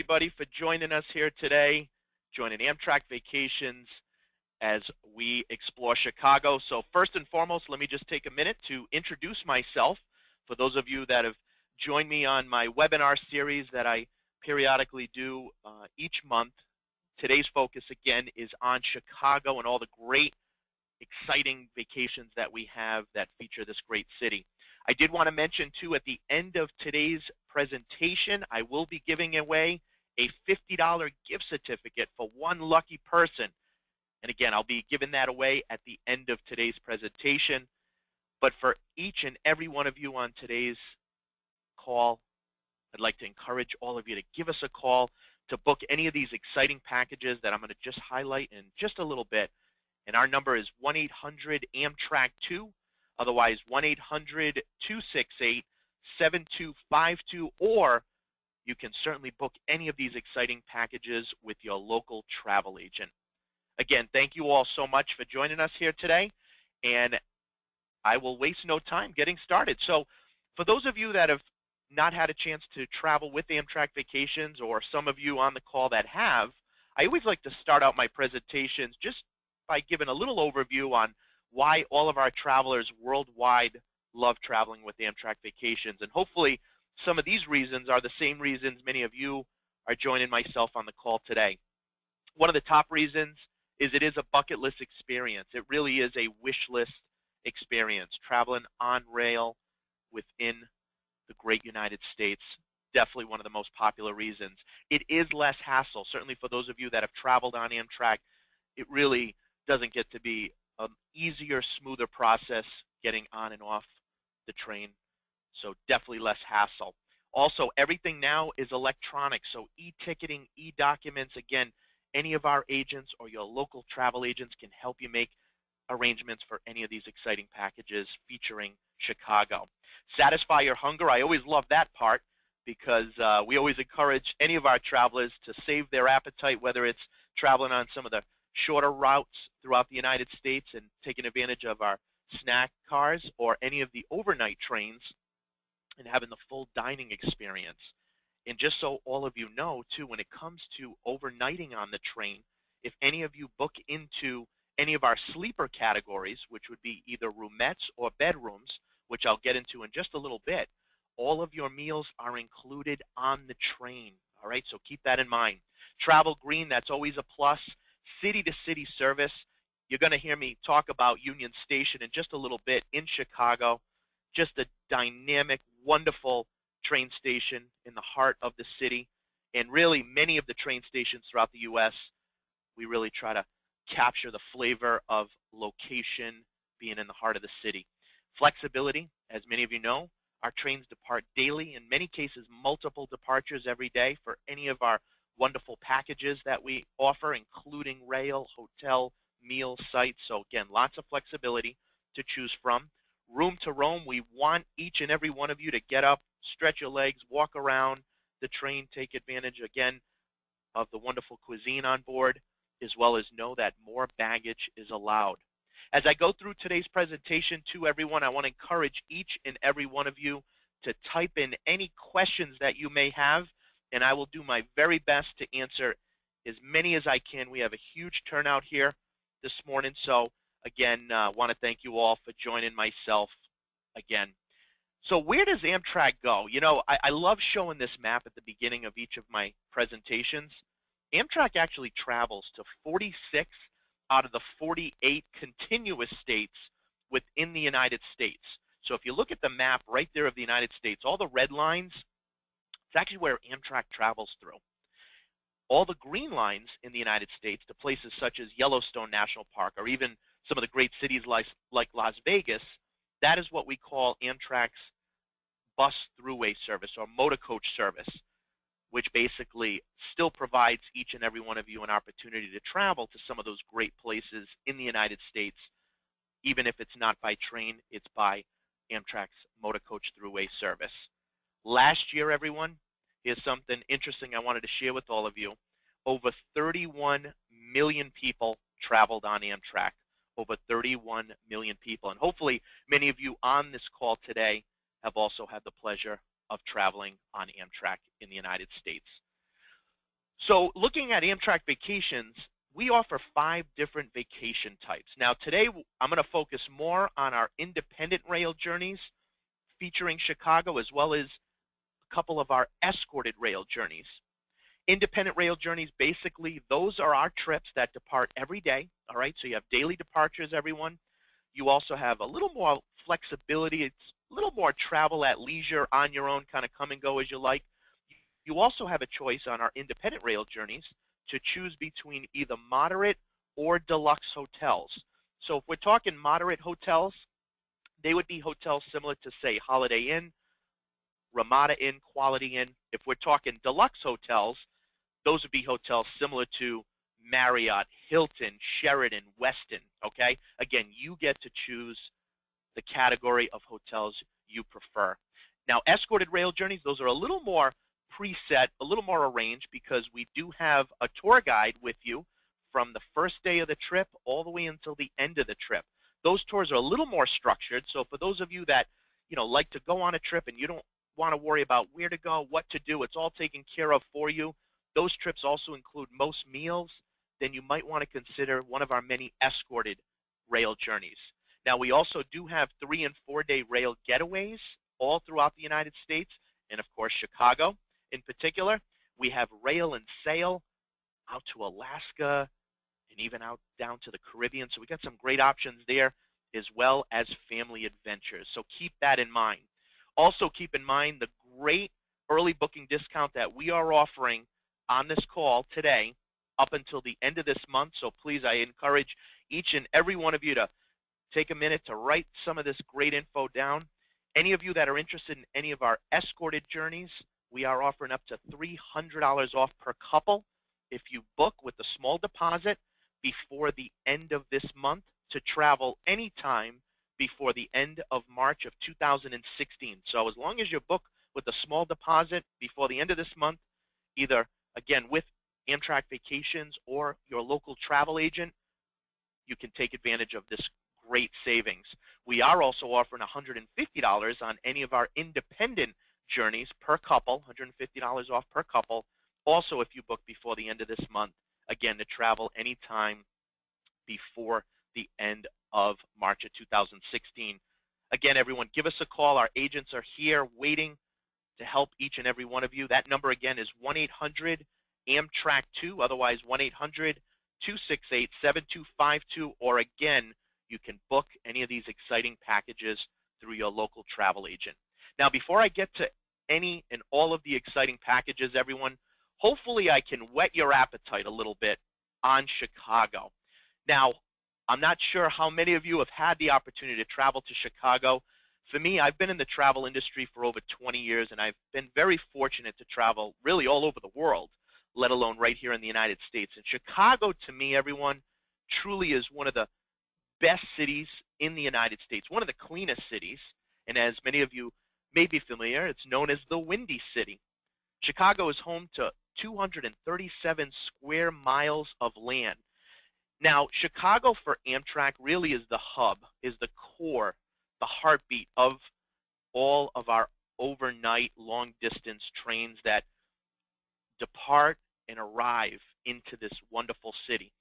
everybody for joining us here today, joining Amtrak Vacations as we explore Chicago. So first and foremost, let me just take a minute to introduce myself. For those of you that have joined me on my webinar series that I periodically do each month, today's focus again is on Chicago and all the great, exciting vacations that we have that feature this great city. I did want to mention too, at the end of today's presentation, I will be giving away a $50 gift certificate for one lucky person. And again, I'll be giving that away at the end of today's presentation. But for each and every one of you on today's call, I'd like to encourage all of you to give us a call to book any of these exciting packages that I'm going to just highlight in just a little bit. And our number is 1-800-AMTRAK-2, otherwise 1-800-268-7252, or you can certainly book any of these exciting packages with your local travel agent. Again, thank you all so much for joining us here today, and I will waste no time getting started. So for those of you that have not had a chance to travel with Amtrak Vacations, or some of you on the call that have, I always like to start out my presentations just by giving a little overview on why all of our travelers worldwide love traveling with Amtrak Vacations. And hopefully some of these reasons are the same reasons many of you are joining myself on the call today. One of the top reasons is it is a bucket list experience. It really is a wish list experience, traveling on rail within the great United States. Definitely one of the most popular reasons. It is less hassle. Certainly for those of you that have traveled on Amtrak, it really doesn't get to be an easier, smoother process getting on and off the train. So definitely less hassle. Also, everything now is electronic. So e-ticketing, e-documents, again, any of our agents or your local travel agents can help you make arrangements for any of these exciting packages featuring Chicago. Satisfy your hunger. I always love that part because we always encourage any of our travelers to save their appetite, whether it's traveling on some of the shorter routes throughout the United States and taking advantage of our snack cars, or any of the overnight trains and having the full dining experience. And just so all of you know, too, when it comes to overnighting on the train, if any of you book into any of our sleeper categories, which would be either roomettes or bedrooms, which I'll get into in just a little bit, all of your meals are included on the train. All right, so keep that in mind. Travel green, that's always a plus. City-to-city service. You're going to hear me talk about Union Station in just a little bit in Chicago. Just a dynamic, wonderful train station in the heart of the city. And really, many of the train stations throughout the U.S., we really try to capture the flavor of location being in the heart of the city. Flexibility, as many of you know, our trains depart daily, in many cases multiple departures every day for any of our wonderful packages that we offer, including rail, hotel, meal sites. So again, lots of flexibility to choose from. Room to roam, we want each and every one of you to get up, stretch your legs, walk around the train, take advantage again of the wonderful cuisine on board, as well as know that more baggage is allowed. As I go through today's presentation to everyone, I want to encourage each and every one of you to type in any questions that you may have, and I will do my very best to answer as many as I can. We have a huge turnout here this morning, so again, want to thank you all for joining myself again. So where does Amtrak go? You know, I love showing this map at the beginning of each of my presentations. Amtrak actually travels to 46 out of the 48 continuous states within the United States. So if you look at the map right there of the United States, all the red lines, it's actually where Amtrak travels through. All the green lines in the United States to places such as Yellowstone National Park, or even some of the great cities like Las Vegas, that is what we call Amtrak's bus throughway service, or motor coach service, which basically still provides each and every one of you an opportunity to travel to some of those great places in the United States. Even if it's not by train, it's by Amtrak's motor coach throughway service. Last year, everyone, here's something interesting I wanted to share with all of you. Over 31 million people traveled on Amtrak. Over 31 million people. And hopefully many of you on this call today have also had the pleasure of traveling on Amtrak in the United States. So looking at Amtrak Vacations, we offer 5 different vacation types. Now today I'm going to focus more on our independent rail journeys featuring Chicago, as well as a couple of our escorted rail journeys. Independent rail journeys, basically, those are our trips that depart every day. All right, so you have daily departures, everyone. You also have a little more flexibility. It's a little more travel at leisure, on your own, kind of come and go as you like. You also have a choice on our independent rail journeys to choose between either moderate or deluxe hotels. So if we're talking moderate hotels, they would be hotels similar to, say, Holiday Inn, Ramada Inn, Quality Inn. If we're talking deluxe hotels, those would be hotels similar to Marriott, Hilton, Sheraton, Westin, okay? Again, you get to choose the category of hotels you prefer. Now, escorted rail journeys, those are a little more preset, a little more arranged, because we do have a tour guide with you from the first day of the trip all the way until the end of the trip. Those tours are a little more structured, so for those of you that like to go on a trip and you don't want to worry about where to go, what to do, it's all taken care of for you. Those trips also include most meals. Then you might want to consider one of our many escorted rail journeys. Now, we also do have 3- and 4-day rail getaways all throughout the United States, and of course Chicago in particular. We have rail and sail out to Alaska and even out down to the Caribbean. So we got some great options there, as well as family adventures. So keep that in mind. Also keep in mind the great early booking discount that we are offering on this call today up until the end of this month. So please, I encourage each and every one of you to take a minute to write some of this great info down. Any of you that are interested in any of our escorted journeys, we are offering up to $300 off per couple if you book with a small deposit before the end of this month to travel anytime before the end of March of 2016. So as long as you book with a small deposit before the end of this month, either, again, with Amtrak Vacations or your local travel agent, you can take advantage of this great savings. We are also offering $150 on any of our independent journeys per couple, $150 off per couple. Also, if you book before the end of this month, again, to travel anytime before the end of March of 2016. Again, everyone, give us a call. Our agents are here waiting to help each and every one of you. That number, again, is 1-800-AMTRAK2, otherwise 1-800-268-7252, or again, you can book any of these exciting packages through your local travel agent. Now, before I get to any and all of the exciting packages, everyone, hopefully I can whet your appetite a little bit on Chicago. Now, I'm not sure how many of you have had the opportunity to travel to Chicago. For me, I've been in the travel industry for over 20 years, and I've been very fortunate to travel really all over the world, let alone right here in the United States. And Chicago, to me, everyone, truly is one of the best cities in the United States, one of the cleanest cities. And as many of you may be familiar, it's known as the Windy City. Chicago is home to 237 square miles of land. Now, Chicago for Amtrak really is the hub, is the core, the heartbeat of all of our overnight long-distance trains that depart and arrive into this wonderful city.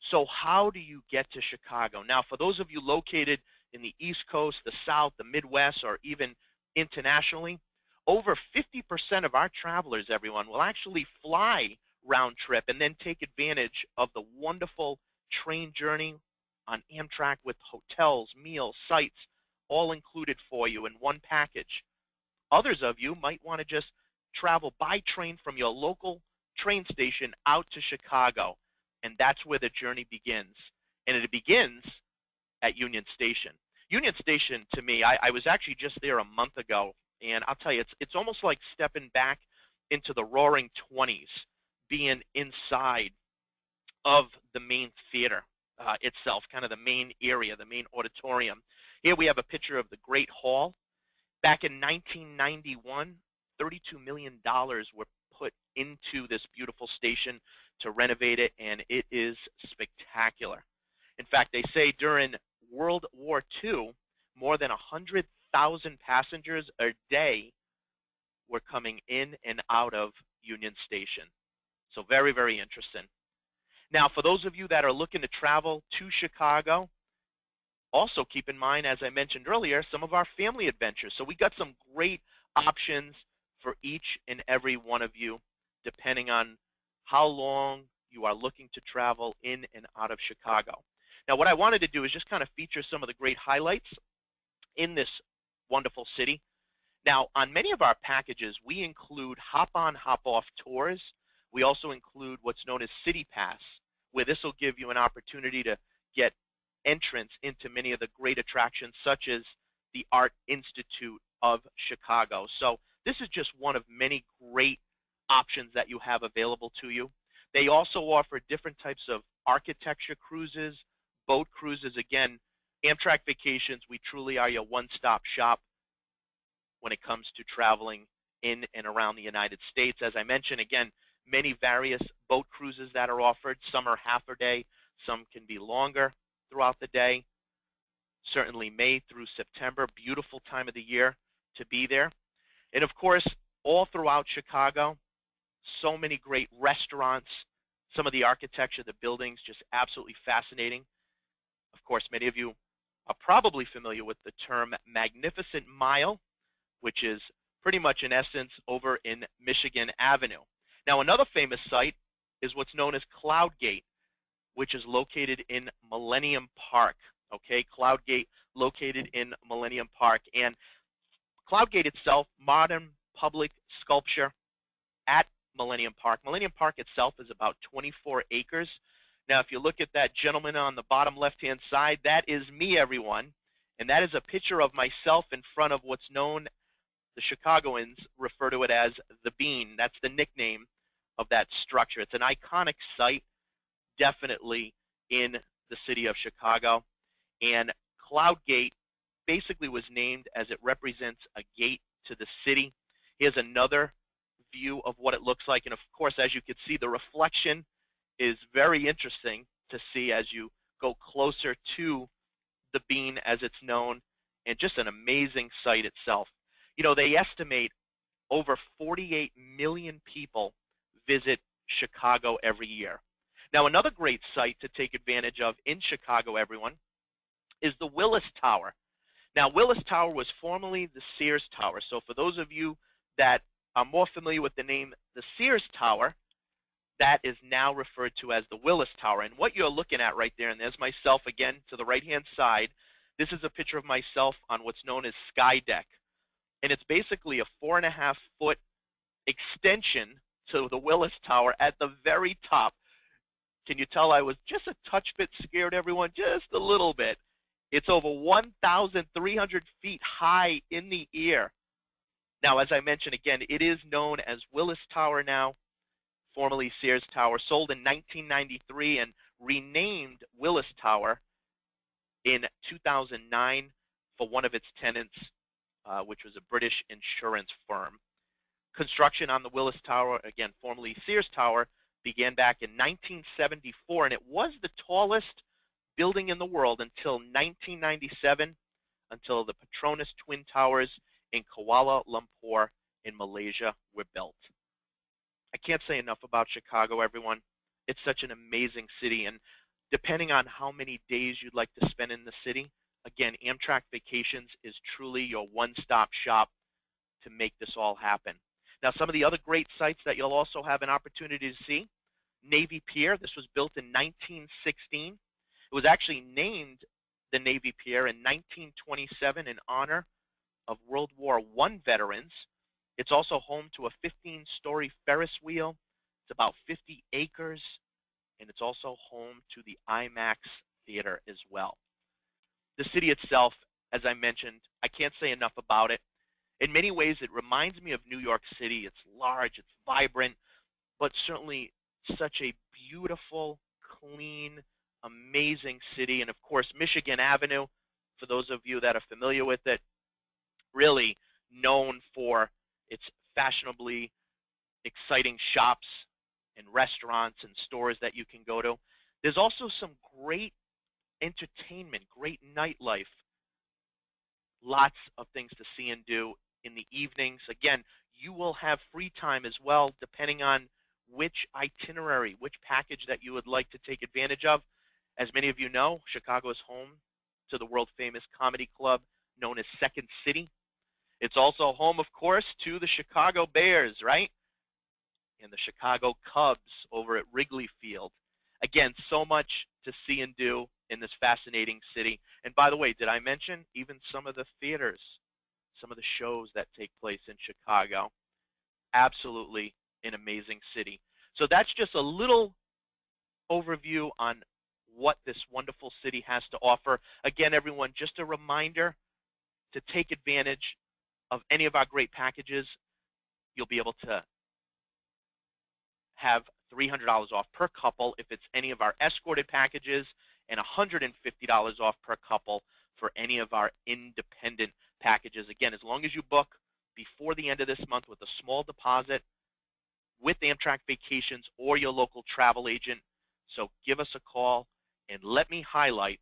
So how do you get to Chicago? Now, for those of you located in the East Coast, the South, the Midwest, or even internationally, over 50% of our travelers, everyone, will actually fly round trip and then take advantage of the wonderful train journey on Amtrak with hotels, meals, sites, all included for you in one package. Others of you might want to just travel by train from your local train station out to Chicago, and that's where the journey begins. And it begins at Union Station. Union Station, to me, I was actually just there a month ago, and I'll tell you, it's almost like stepping back into the roaring 20s, being inside of the main theater itself, kind of the main area, the main auditorium. Here we have a picture of the Great Hall. Back in 1991, $32 million were put into this beautiful station to renovate it, and it is spectacular. In fact, they say during World War II, more than 100,000 passengers a day were coming in and out of Union Station. So very, very interesting. Now, for those of you that are looking to travel to Chicago, also keep in mind, as I mentioned earlier, some of our family adventures. So we got some great options for each and every one of you, depending on how long you are looking to travel in and out of Chicago. Now, what I wanted to do is just kind of feature some of the great highlights in this wonderful city. Now, on many of our packages, we include hop-on, hop-off tours. We also include what's known as City Pass, where this will give you an opportunity to get entrance into many of the great attractions, such as the Art Institute of Chicago. So this is just one of many great options that you have available to you. They also offer different types of architecture cruises, boat cruises. Again, Amtrak Vacations, we truly are your one-stop shop when it comes to traveling in and around the United States. As I mentioned, again, many various boat cruises that are offered. Some are half a day, some can be longer throughout the day. Certainly May through September, beautiful time of the year to be there. And of course, all throughout Chicago, so many great restaurants, some of the architecture, the buildings, just absolutely fascinating. Of course, many of you are probably familiar with the term Magnificent Mile, which is pretty much in essence over in Michigan Avenue. Now, another famous site is what's known as Cloud Gate, which is located in Millennium Park. Okay, Cloud Gate located in Millennium Park. And Cloud Gate itself, modern public sculpture at Millennium Park. Millennium Park itself is about 24 acres. Now, if you look at that gentleman on the bottom left-hand side, that is me, everyone. And that is a picture of myself in front of what's known, the Chicagoans refer to it as the Bean. That's the nickname of that structure. It's an iconic site, definitely in the city of Chicago. And Cloud Gate basically was named as it represents a gate to the city. Here's another view of what it looks like. And of course, as you can see, the reflection is very interesting to see as you go closer to the Bean, as it's known, and just an amazing site itself. You know, they estimate over 48 million people visit Chicago every year. Now, another great site to take advantage of in Chicago, everyone, is the Willis Tower. Now, Willis Tower was formerly the Sears Tower. So for those of you that are more familiar with the name the Sears Tower, that is now referred to as the Willis Tower. And what you're looking at right there, and there's myself again to the right-hand side, this is a picture of myself on what's known as Sky Deck. And it's basically a 4.5-foot extension to the Willis Tower at the very top. Can you tell I was just a touch bit scared, everyone? Just a little bit. It's over 1,300 feet high in the air. Now, as I mentioned again, it is known as Willis Tower now, formerly Sears Tower, sold in 1993 and renamed Willis Tower in 2009 for one of its tenants, which was a British insurance firm. Construction on the Willis Tower, again, formerly Sears Tower, began back in 1974, and it was the tallest building in the world until 1997, until the Petronas Twin Towers in Kuala Lumpur in Malaysia were built. I can't say enough about Chicago, everyone. It's such an amazing city, and depending on how many days you'd like to spend in the city, again, Amtrak Vacations is truly your one-stop shop to make this all happen. Now, some of the other great sites that you'll also have an opportunity to see, Navy Pier. This was built in 1916. It was actually named the Navy Pier in 1927 in honor of World War I veterans. It's also home to a 15-story Ferris wheel. It's about 50 acres, and it's also home to the IMAX theater as well. The city itself, as I mentioned, I can't say enough about it. In many ways, it reminds me of New York City. It's large, it's vibrant, but certainly such a beautiful, clean, amazing city. And of course, Michigan Avenue, for those of you that are familiar with it, really known for its fashionably exciting shops and restaurants and stores that you can go to. There's also some great entertainment, great nightlife, lots of things to see and do in the evenings. Again, you will have free time as well, depending on which itinerary, which package that you would like to take advantage of. As many of you know, Chicago is home to the world-famous comedy club known as Second City. It's also home, of course, to the Chicago Bears, right? And the Chicago Cubs over at Wrigley Field. Again, so much to see and do in this fascinating city. And by the way, did I mention even some of the theaters, some of the shows that take place in Chicago? Absolutely an amazing city. So that's just a little overview on what this wonderful city has to offer. Again, everyone, just a reminder to take advantage of any of our great packages. You'll be able to have $300 off per couple if it's any of our escorted packages, and $150 off per couple for any of our independent packages. Again, as long as you book before the end of this month with a small deposit with Amtrak Vacations or your local travel agent. So give us a call and let me highlight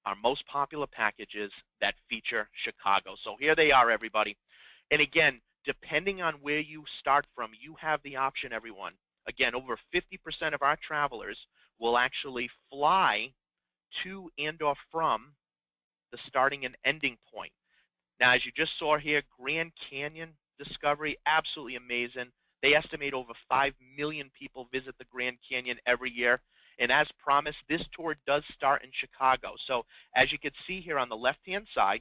our most popular packages that feature Chicago. So here they are, everybody. And again, depending on where you start from, you have the option, everyone. Again, over 50% of our travelers will actually fly to and or from the starting and ending point. Now, as you just saw here, Grand Canyon discovery, absolutely amazing. They estimate over 5 million people visit the Grand Canyon every year. And as promised, this tour does start in Chicago. So as you can see here on the left-hand side,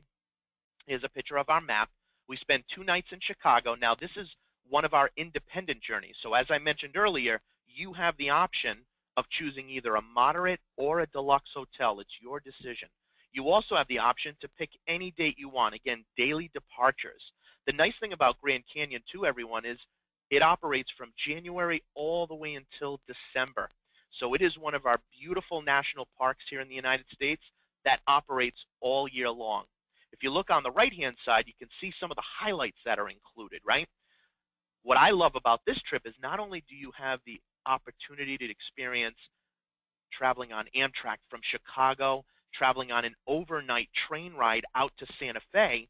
here's a picture of our map. We spend 2 nights in Chicago. Now, this is one of our independent journeys. So as I mentioned earlier, you have the option of choosing either a moderate or a deluxe hotel. It's your decision. You also have the option to pick any date you want. Again, daily departures. The nice thing about Grand Canyon, too, everyone, is it operates from January all the way until December. So it is one of our beautiful national parks here in the United States that operates all year long. If you look on the right-hand side, you can see some of the highlights that are included, right? What I love about this trip is not only do you have the opportunity to experience traveling on Amtrak from Chicago, traveling on an overnight train ride out to Santa Fe,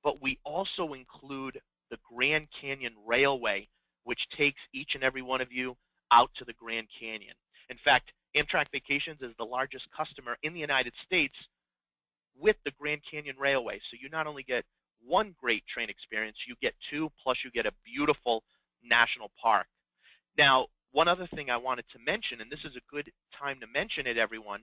but we also include the Grand Canyon Railway, which takes each and every one of you out to the Grand Canyon. In fact, Amtrak Vacations is the largest customer in the United States with the Grand Canyon Railway. So you not only get one great train experience, you get 2, plus you get a beautiful national park. Now, one other thing I wanted to mention, and this is a good time to mention it, everyone,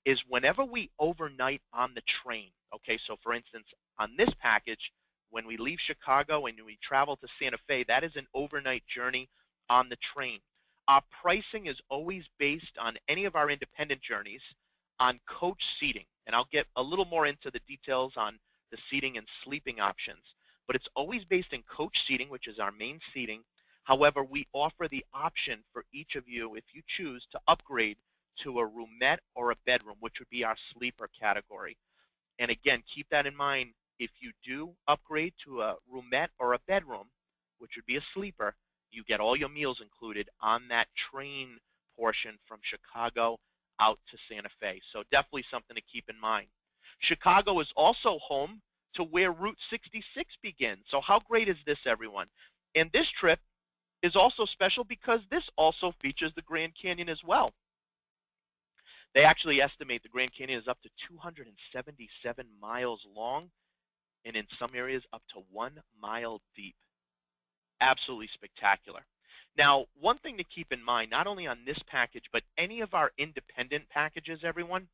is whenever we overnight on the train, okay, so for instance, on this package, when we leave Chicago and we travel to Santa Fe, that is an overnight journey on the train. Our pricing is always based on any of our independent journeys on coach seating, and I'll get a little more into the details on the seating and sleeping options, but it's always based in coach seating, which is our main seating. However, we offer the option for each of you, if you choose, to upgrade to a roomette or a bedroom, which would be our sleeper category. And again, keep that in mind. If you do upgrade to a roomette or a bedroom, which would be a sleeper, you get all your meals included on that train portion from Chicago out to Santa Fe. So definitely something to keep in mind. Chicago is also home to where Route 66 begins. So how great is this, everyone? And this trip is also special because this also features the Grand Canyon as well. They actually estimate the Grand Canyon is up to 277 miles long, and in some areas up to 1 mile deep. Absolutely spectacular. Now, one thing to keep in mind, not only on this package, but any of our independent packages, everyone,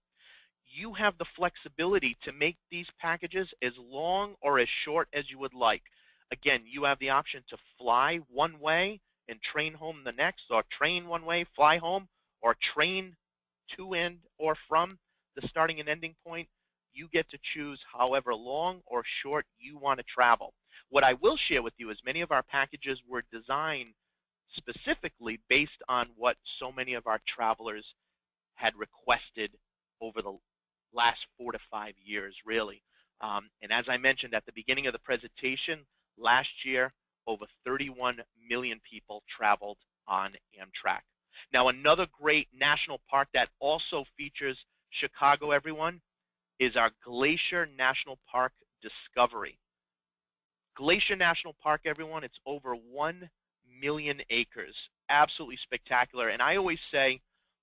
you have the flexibility to make these packages as long or as short as you would like. Again, you have the option to fly one way and train home the next, or train one way, fly home, or train to and or from the starting and ending point. You get to choose however long or short you want to travel. What I will share with you is many of our packages were designed specifically based on what so many of our travelers had requested over the last 4 to 5 years, really. And as I mentioned at the beginning of the presentation, last year, over 31 million people traveled on Amtrak. Now, another great national park that also features Chicago, everyone, is our GLACIER National Park Discovery. GLACIER National Park, everyone, it's over 1 million acres. absolutely spectacular. And I always say,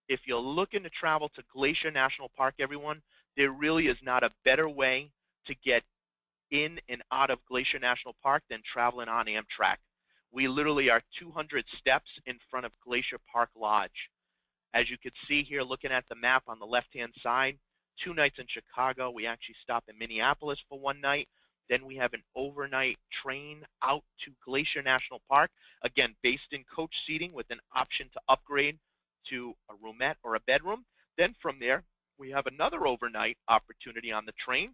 if you're looking to travel to Glacier National Park, everyone, there really is not a better way to get in and out of Glacier National Park than traveling on Amtrak. We literally are 200 steps in front of Glacier Park Lodge. As you can see here, looking at the map on the left-hand side, 2 nights in Chicago. We actually stop in Minneapolis for 1 night. Then we have an overnight train out to Glacier National Park, again, based in coach seating with an option to upgrade to a roomette or a bedroom. Then from there, we have another overnight opportunity on the train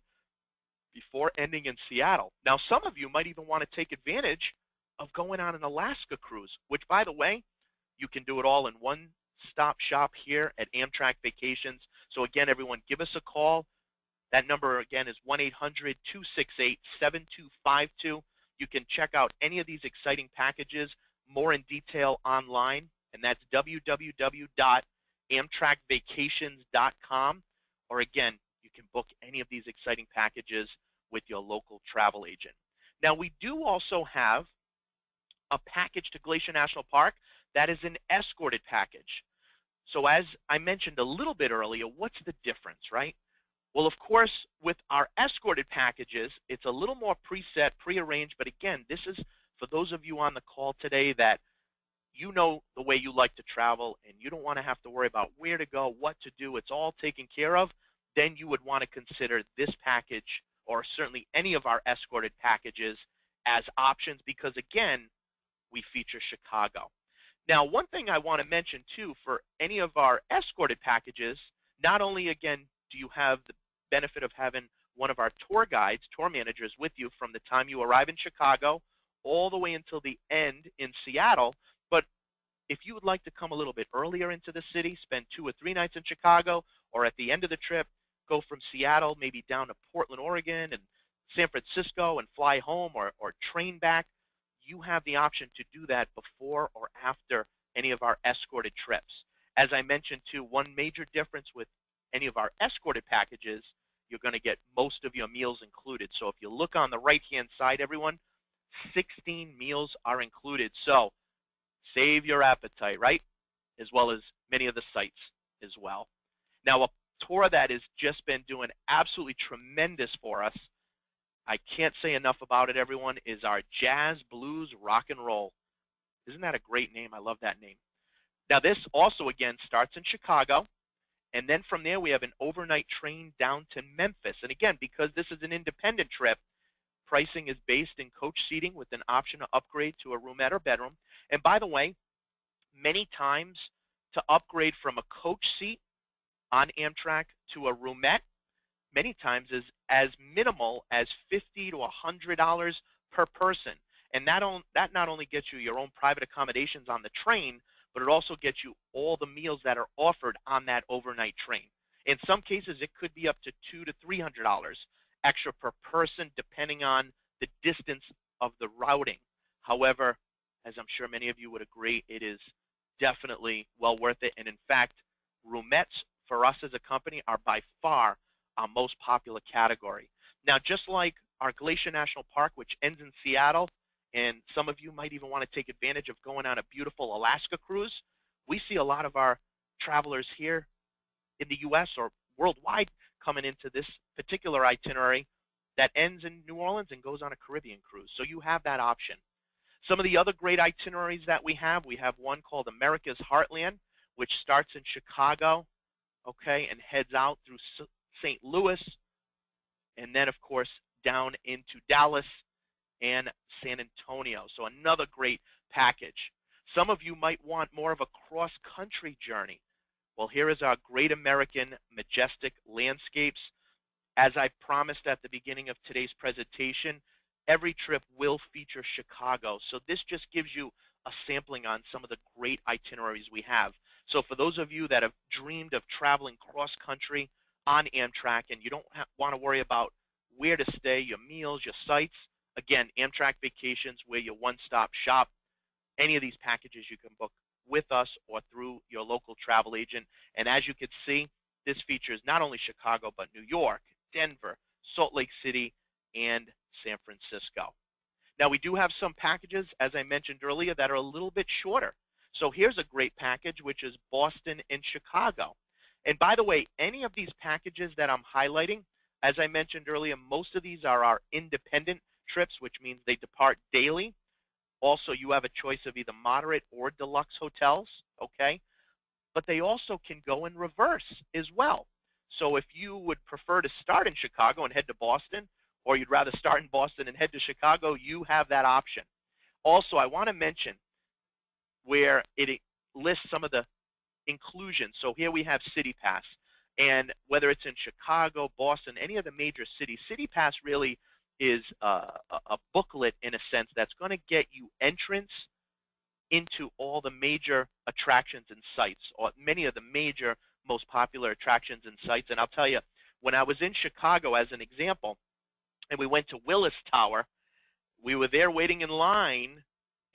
before ending in Seattle. Now, some of you might even want to take advantage of going on an Alaska cruise, which, by the way, you can do it all in one stop shop here at Amtrak Vacations. So again, everyone, give us a call. That number, again, is 1-800-268-7252. You can check out any of these exciting packages more in detail online, and that's www.amtrakvacations.com. Or again, you can book any of these exciting packages with your local travel agent. Now, we do also have a package to Glacier National Park that is an escorted package. So as I mentioned a little bit earlier, what's the difference, right? Well, of course, with our escorted packages, it's a little more preset, prearranged, but again, this is for those of you on the call today that you know the way you like to travel and you don't want to have to worry about where to go, what to do, it's all taken care of, then you would want to consider this package or certainly any of our escorted packages as options because, again, we feature Chicago. Now, one thing I want to mention, too, for any of our escorted packages, not only, again, do you have the benefit of having one of our tour guides, tour managers with you from the time you arrive in Chicago all the way until the end in Seattle, but if you would like to come a little bit earlier into the city, spend 2 or 3 nights in Chicago, or at the end of the trip, go from Seattle maybe down to Portland, Oregon, and San Francisco and fly home or train back, you have the option to do that before or after any of our escorted trips. As I mentioned, too, one major difference with any of our escorted packages, you're going to get most of your meals included. So if you look on the right-hand side, everyone, 16 meals are included. So save your appetite, right? As well as many of the sites as well. Now, a tour that has just been doing absolutely tremendous for us, I can't say enough about it, everyone, is our Jazz, Blues, Rock and Roll. Isn't that a great name? I love that name. Now, this also, again, starts in Chicago, and then from there we have an overnight train down to Memphis. And again, because this is an independent trip, pricing is based in coach seating with an option to upgrade to a roomette or bedroom. And by the way, many times to upgrade from a coach seat on Amtrak to a roomette, many times is as minimal as $50 to $100 per person. And that not only gets you your own private accommodations on the train, but it also gets you all the meals that are offered on that overnight train. In some cases, it could be up to $200 to $300 extra per person, depending on the distance of the routing. However, as I'm sure many of you would agree, it is definitely well worth it. And in fact, roomettes for us as a company are by far our most popular category. Now, just like our Glacier National Park, which ends in Seattle, and some of you might even want to take advantage of going on a beautiful Alaska cruise, we see a lot of our travelers here in the U.S. or worldwide coming into this particular itinerary that ends in New Orleans and goes on a Caribbean cruise. So you have that option. Some of the other great itineraries that we have one called America's Heartland, which starts in Chicago, okay, and heads out through St. Louis, and then, of course, down into Dallas and San Antonio. So another great package. Some of you might want more of a cross-country journey. Well, here is our Great American Majestic Landscapes. As I promised at the beginning of today's presentation, every trip will feature Chicago. So this just gives you a sampling on some of the great itineraries we have. So for those of you that have dreamed of traveling cross-country on Amtrak and you don't want to worry about where to stay, your meals, your sites, again, Amtrak Vacations, we're your one-stop shop. Any of these packages you can book with us or through your local travel agent. And as you can see, this features not only Chicago, but New York, Denver, Salt Lake City, and San Francisco. Now, we do have some packages, as I mentioned earlier, that are a little bit shorter. So here's a great package, which is Boston and Chicago. And by the way, any of these packages that I'm highlighting, as I mentioned earlier, most of these are our independent trips, which means they depart daily. Also, you have a choice of either moderate or deluxe hotels, okay? But they also can go in reverse as well. So if you would prefer to start in Chicago and head to Boston, or you'd rather start in Boston and head to Chicago, you have that option. Also, I want to mention where it lists some of the inclusions. So here we have City Pass. And whether it's in Chicago, Boston, any of the major cities, City Pass really is a booklet in a sense that's going to get you entrance into all the major attractions and sites, or many of the major, most popular attractions and sites. And I'll tell you, when I was in Chicago, as an example, and we went to Willis Tower, we were there waiting in line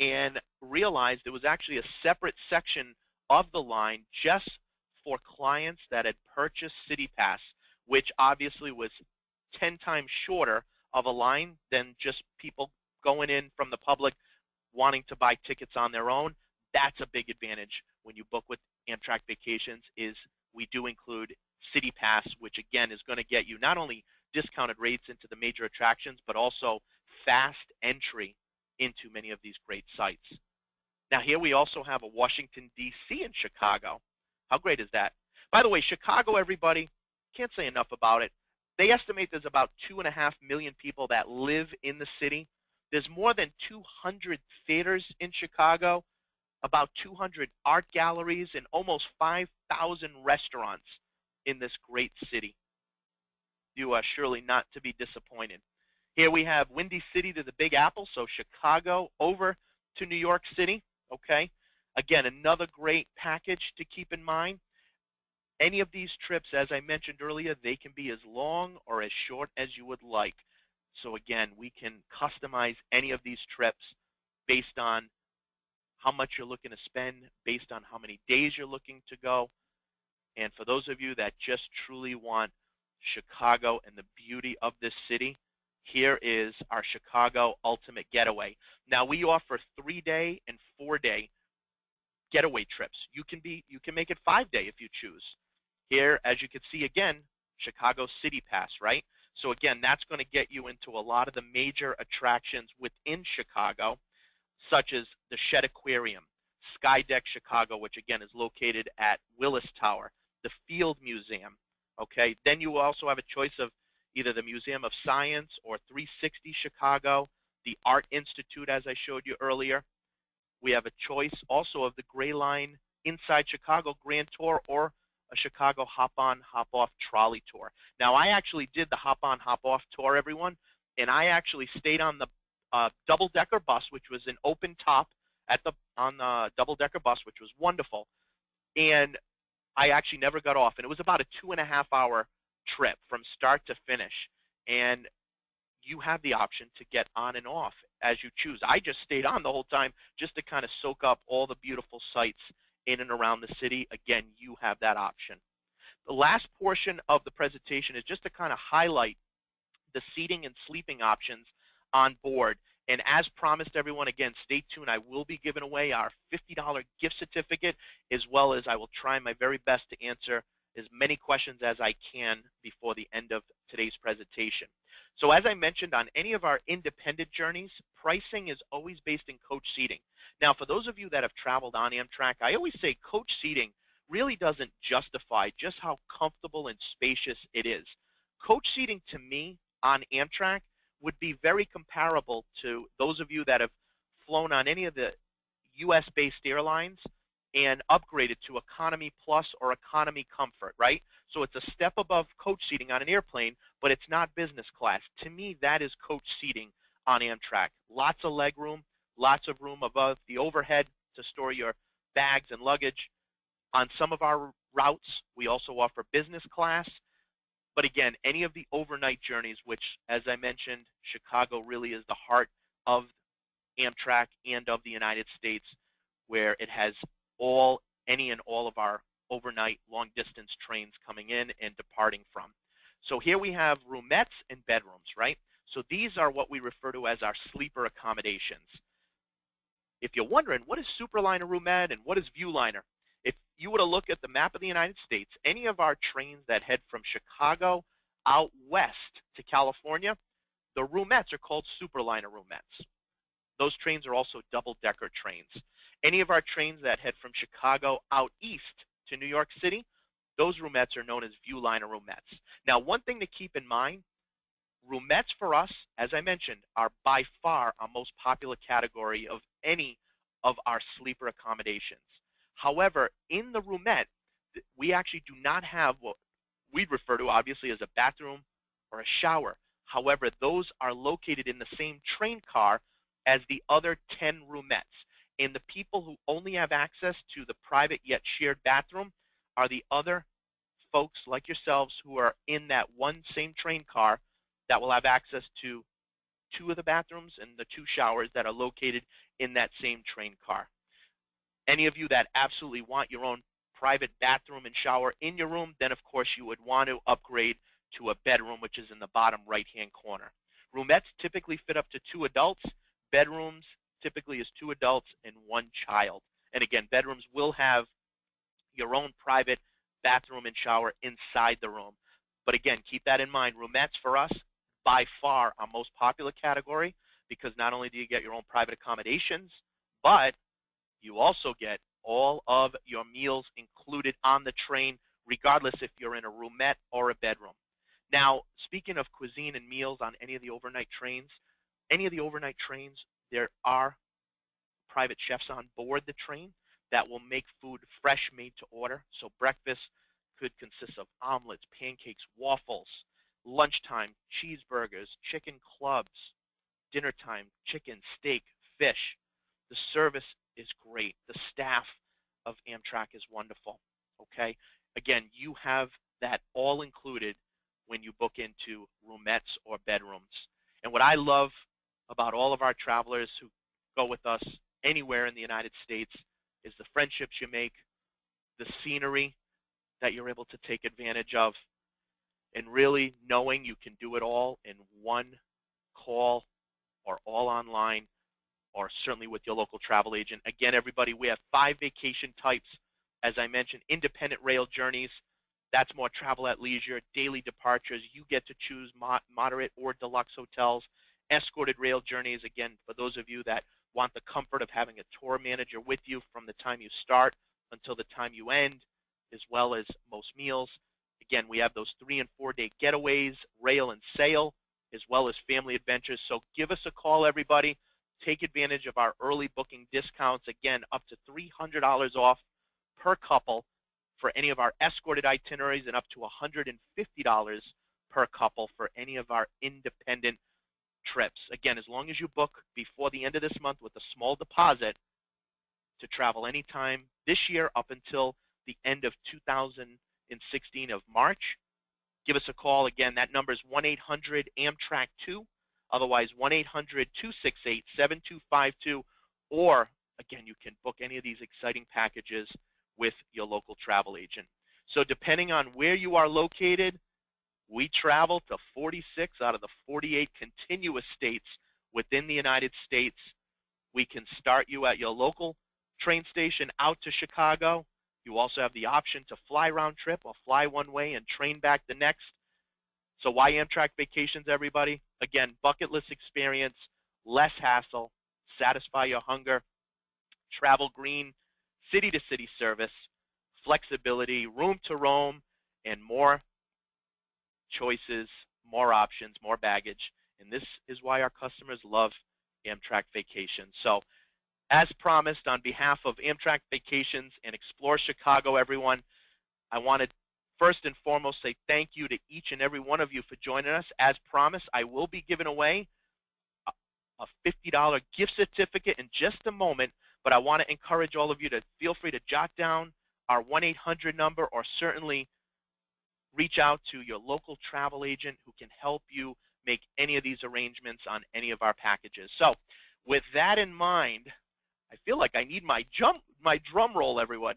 and realized there was actually a separate section of the line just for clients that had purchased City Pass, which obviously was 10 times shorter of a line than just people going in from the public wanting to buy tickets on their own. That's a big advantage when you book with Amtrak Vacations, is we do include City Pass, which again is going to get you not only discounted rates into the major attractions, but also fast entry into many of these great sites. Now here we also have a Washington, D.C. in Chicago. How great is that? By the way, Chicago, everybody, can't say enough about it. They estimate there's about 2.5 million people that live in the city. There's more than 200 theaters in Chicago, about 200 art galleries, and almost 5,000 restaurants in this great city. You are surely not to be disappointed. Here we have Windy City to the Big Apple, so Chicago over to New York City, okay? Again, another great package to keep in mind. Any of these trips, as I mentioned earlier, they can be as long or as short as you would like. So again, we can customize any of these trips based on how much you're looking to spend, based on how many days you're looking to go. And for those of you that just truly want Chicago and the beauty of this city, here is our Chicago Ultimate Getaway. Now we offer 3-day and 4-day getaway trips. You can make it 5-day if you choose. Here, as you can see again, Chicago City Pass, right? So again, that's going to get you into a lot of the major attractions within Chicago, such as the Shed Aquarium, Skydeck Chicago, which again is located at Willis Tower, the Field Museum, okay? Then you also have a choice of either the Museum of Science or 360 Chicago, the Art Institute, as I showed you earlier. We have a choice also of the Gray Line Inside Chicago Grand Tour, or a Chicago hop-on, hop-off trolley tour. Now, I actually did the hop-on, hop-off tour, everyone, and I actually stayed on the double-decker bus, which was an open top on the double-decker bus, which was wonderful. And I actually never got off, and it was about a 2.5-hour trip from start to finish. And you have the option to get on and off as you choose. I just stayed on the whole time just to kind of soak up all the beautiful sights in and around the city. Again, you have that option. The last portion of the presentation is just to kind of highlight the seating and sleeping options on board. And as promised, everyone, again, stay tuned. I will be giving away our $50 gift certificate, as well as I will try my very best to answer as many questions as I can before the end of today's presentation. So as I mentioned, on any of our independent journeys, pricing is always based in coach seating. Now, for those of you that have traveled on Amtrak, I always say coach seating really doesn't justify just how comfortable and spacious it is. Coach seating, to me, on Amtrak would be very comparable to those of you that have flown on any of the US-based airlines and upgraded to Economy Plus or Economy Comfort, right? So it's a step above coach seating on an airplane, but it's not business class. To me, that is coach seating on Amtrak. Lots of leg room, lots of room above the overhead to store your bags and luggage. On some of our routes, we also offer business class. But again, any of the overnight journeys, which, as I mentioned, Chicago really is the heart of Amtrak and of the United States, where it has any and all of our overnight long-distance trains coming in and departing from. So here we have roomettes and bedrooms, right? So these are what we refer to as our sleeper accommodations. If you're wondering, what is Superliner Roomette and what is Viewliner? If you were to look at the map of the United States, any of our trains that head from Chicago out west to California, the roomettes are called Superliner Roomettes. Those trains are also double-decker trains. Any of our trains that head from Chicago out east to New York City, those roomettes are known as Viewliner Roomettes. Now, one thing to keep in mind, roomettes for us, as I mentioned, are by far our most popular category of any of our sleeper accommodations. However, in the roomette, we actually do not have what we'd refer to, obviously, as a bathroom or a shower. However, those are located in the same train car as the other 10 roomettes. And the people who only have access to the private yet shared bathroom are the other folks like yourselves who are in that one same train car that will have access to 2 of the bathrooms and the 2 showers that are located in that same train car. Any of you that absolutely want your own private bathroom and shower in your room, then of course you would want to upgrade to a bedroom, which is in the bottom right-hand corner. Roomettes typically fit up to 2 adults. Bedrooms typically is 2 adults and 1 child. And again, bedrooms will have your own private bathroom and shower inside the room. But again, keep that in mind. Roomettes for us, by far our most popular category, because not only do you get your own private accommodations, but you also get all of your meals included on the train, regardless if you're in a roomette or a bedroom. Now, speaking of cuisine and meals on any of the overnight trains, there are private chefs on board the train that will make food fresh, made to order. So breakfast could consist of omelets, pancakes, waffles. Lunchtime, cheeseburgers, chicken clubs. Dinner time, chicken, steak, fish. The service is great. The staff of Amtrak is wonderful. Okay? Again, you have that all included when you book into roomettes or bedrooms. And what I love about all of our travelers who go with us anywhere in the United States is the friendships you make, the scenery that you're able to take advantage of, and really knowing you can do it all in one call or all online, or certainly with your local travel agent. Again, everybody, we have 5 vacation types. As I mentioned, independent rail journeys. That's more travel at leisure. Daily departures. You get to choose moderate or deluxe hotels. Escorted rail journeys, again, for those of you that want the comfort of having a tour manager with you from the time you start until the time you end, as well as most meals. Again, we have those 3- and 4-day getaways, rail and sail, as well as family adventures. So give us a call, everybody. Take advantage of our early booking discounts. Again, up to $300 off per couple for any of our escorted itineraries, and up to $150 per couple for any of our independent trips. Again, as long as you book before the end of this month with a small deposit to travel anytime this year up until the end of 2016 of March, give us a call. Again, that number is 1-800-AMTRAK-2, otherwise 1-800-268-7252, or, again, you can book any of these exciting packages with your local travel agent. So depending on where you are located, we travel to 46 out of the 48 continuous states within the United States. We can start you at your local train station out to Chicago. You also have the option to fly round trip or fly one way and train back the next. So why Amtrak Vacations, everybody? Again, bucket list experience, less hassle, satisfy your hunger, travel green, city-to-city service, flexibility, room to roam, and more choices, more options, more baggage. And this is why our customers love Amtrak Vacations. So as promised, on behalf of Amtrak Vacations and Explore Chicago, everyone, I want to first and foremost say thank you to each and every one of you for joining us. As promised, I will be giving away a $50 gift certificate in just a moment, but I want to encourage all of you to feel free to jot down our 1-800 number, or certainly reach out to your local travel agent who can help you make any of these arrangements on any of our packages. So with that in mind, I feel like I need my drum roll, everyone.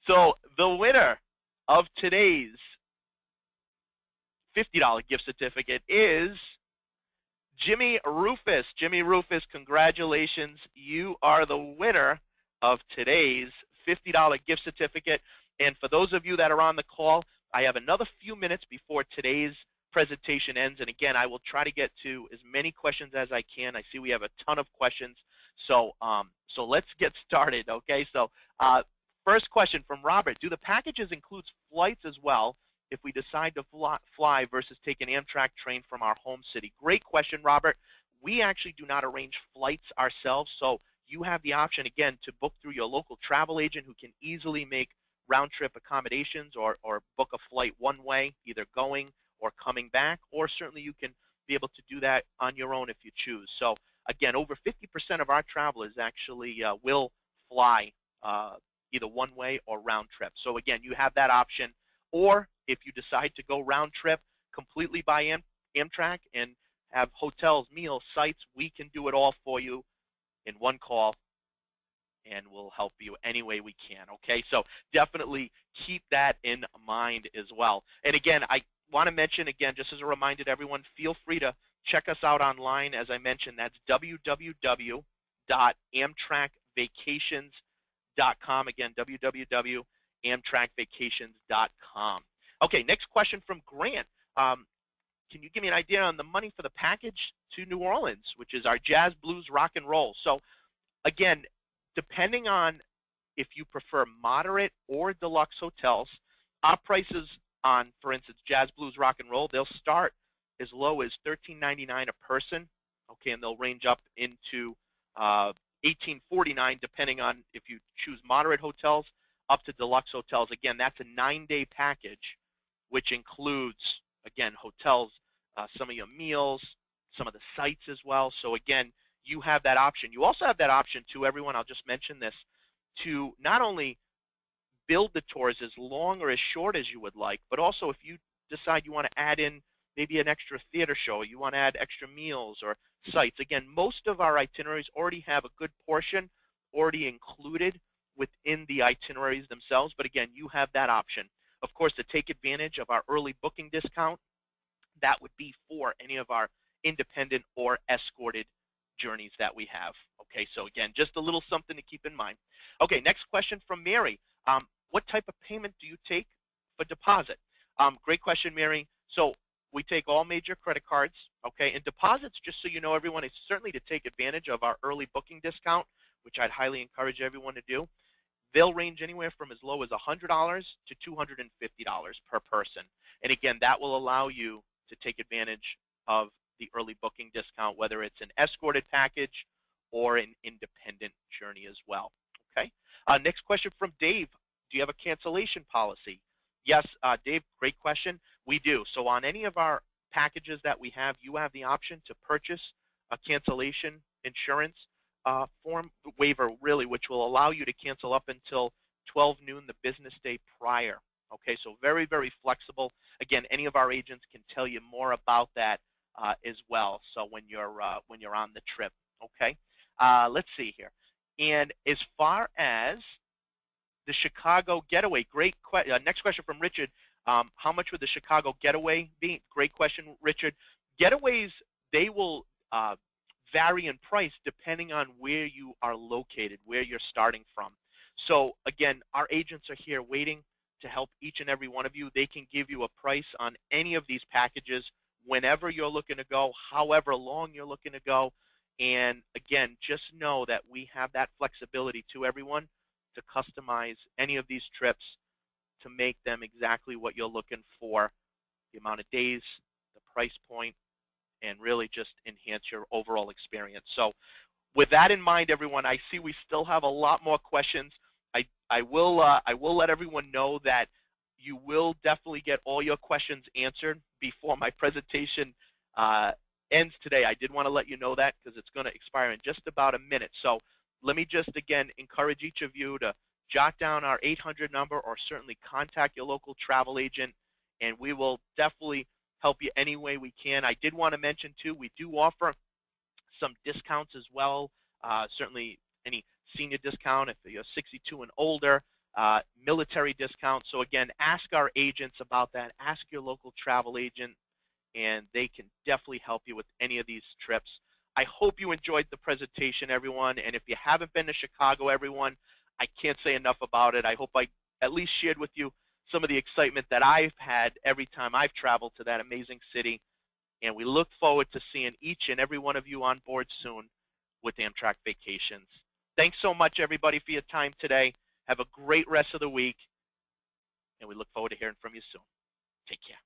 So the winner of today's $50 gift certificate is Jimmy Rufus. Jimmy Rufus, congratulations. You are the winner of today's $50 gift certificate. And for those of you that are on the call, I have another few minutes before today's presentation ends. And again, I will try to get to as many questions as I can. I see we have a ton of questions. So, so let's get started, okay? So first question from Robert. Do the packages include flights as well if we decide to fly versus take an Amtrak train from our home city? Great question, Robert. We actually do not arrange flights ourselves, so you have the option, again, to book through your local travel agent who can easily make round-trip accommodations or book a flight one way, either going or coming back, or certainly you can be able to do that on your own if you choose. So again, over 50% of our travelers actually will fly either one way or round trip. So again, you have that option. Or if you decide to go round trip completely by Amtrak and have hotels, meals, sites, we can do it all for you in one call, and we'll help you any way we can, okay? So definitely keep that in mind as well. And again, I want to mention, again, just as a reminder to everyone, feel free to check us out online. As I mentioned, that's www.amtrakvacations.com. Again, www.amtrakvacations.com. Okay, next question from Grant. Can you give me an idea on the money for the package to New Orleans, which is our jazz, blues, rock, and roll? So again, depending on if you prefer moderate or deluxe hotels, our prices on, for instance, jazz, blues, rock, and roll, they'll start as low as $13.99 a person, okay, and they'll range up into $18.49 depending on if you choose moderate hotels up to deluxe hotels. Again, that's a 9-day package, which includes, again, hotels, some of your meals, some of the sites as well. So again, you have that option. You also have that option to everyone, I'll just mention this, to not only build the tours as long or as short as you would like, but also if you decide you want to add in maybe an extra theater show, you want to add extra meals or sites. Again, most of our itineraries already have a good portion already included within the itineraries themselves, but again, you have that option. Of course, to take advantage of our early booking discount, that would be for any of our independent or escorted journeys that we have. Okay, so again, just a little something to keep in mind. Okay, next question from Mary. What type of payment do you take for deposit? Great question, Mary. So we take all major credit cards, okay, and deposits, just so you know, everyone, is certainly to take advantage of our early booking discount, which I'd highly encourage everyone to do. They'll range anywhere from as low as $100 to $250 per person. And again, that will allow you to take advantage of the early booking discount, whether it's an escorted package or an independent journey as well. Okay. Next question from Dave. Do you have a cancellation policy? Yes, Dave, great question. We do. So on any of our packages that we have, you have the option to purchase a cancellation insurance form waiver, really, which will allow you to cancel up until 12 noon the business day prior. Okay, so very, very flexible. Again, any of our agents can tell you more about that as well. So when you're on the trip, okay. Let's see here. And as far as the Chicago Getaway, next question from Richard. How much would the Chicago Getaway be? Great question, Richard. Getaways, they will vary in price depending on where you are located, where you're starting from. So again, our agents are here waiting to help each and every one of you. They can give you a price on any of these packages whenever you're looking to go, however long you're looking to go. And again, just know that we have that flexibility to everyone to customize any of these trips to make them exactly what you're looking for, the amount of days, the price point, and really just enhance your overall experience. So with that in mind, everyone, I see we still have a lot more questions. I will let everyone know that you will definitely get all your questions answered before my presentation ends today. I did want to let you know that because it's going to expire in just about a minute. So let me just, again, encourage each of you to jot down our 800 number or certainly contact your local travel agent, and we will definitely help you any way we can. I did want to mention, too, we do offer some discounts as well, certainly any senior discount if you're 62 and older, military discount. So, again, ask our agents about that. Ask your local travel agent, and they can definitely help you with any of these trips. I hope you enjoyed the presentation, everyone, and if you haven't been to Chicago, everyone, I can't say enough about it. I hope I at least shared with you some of the excitement that I've had every time I've traveled to that amazing city, and we look forward to seeing each and every one of you on board soon with Amtrak Vacations. Thanks so much, everybody, for your time today. Have a great rest of the week, and we look forward to hearing from you soon. Take care.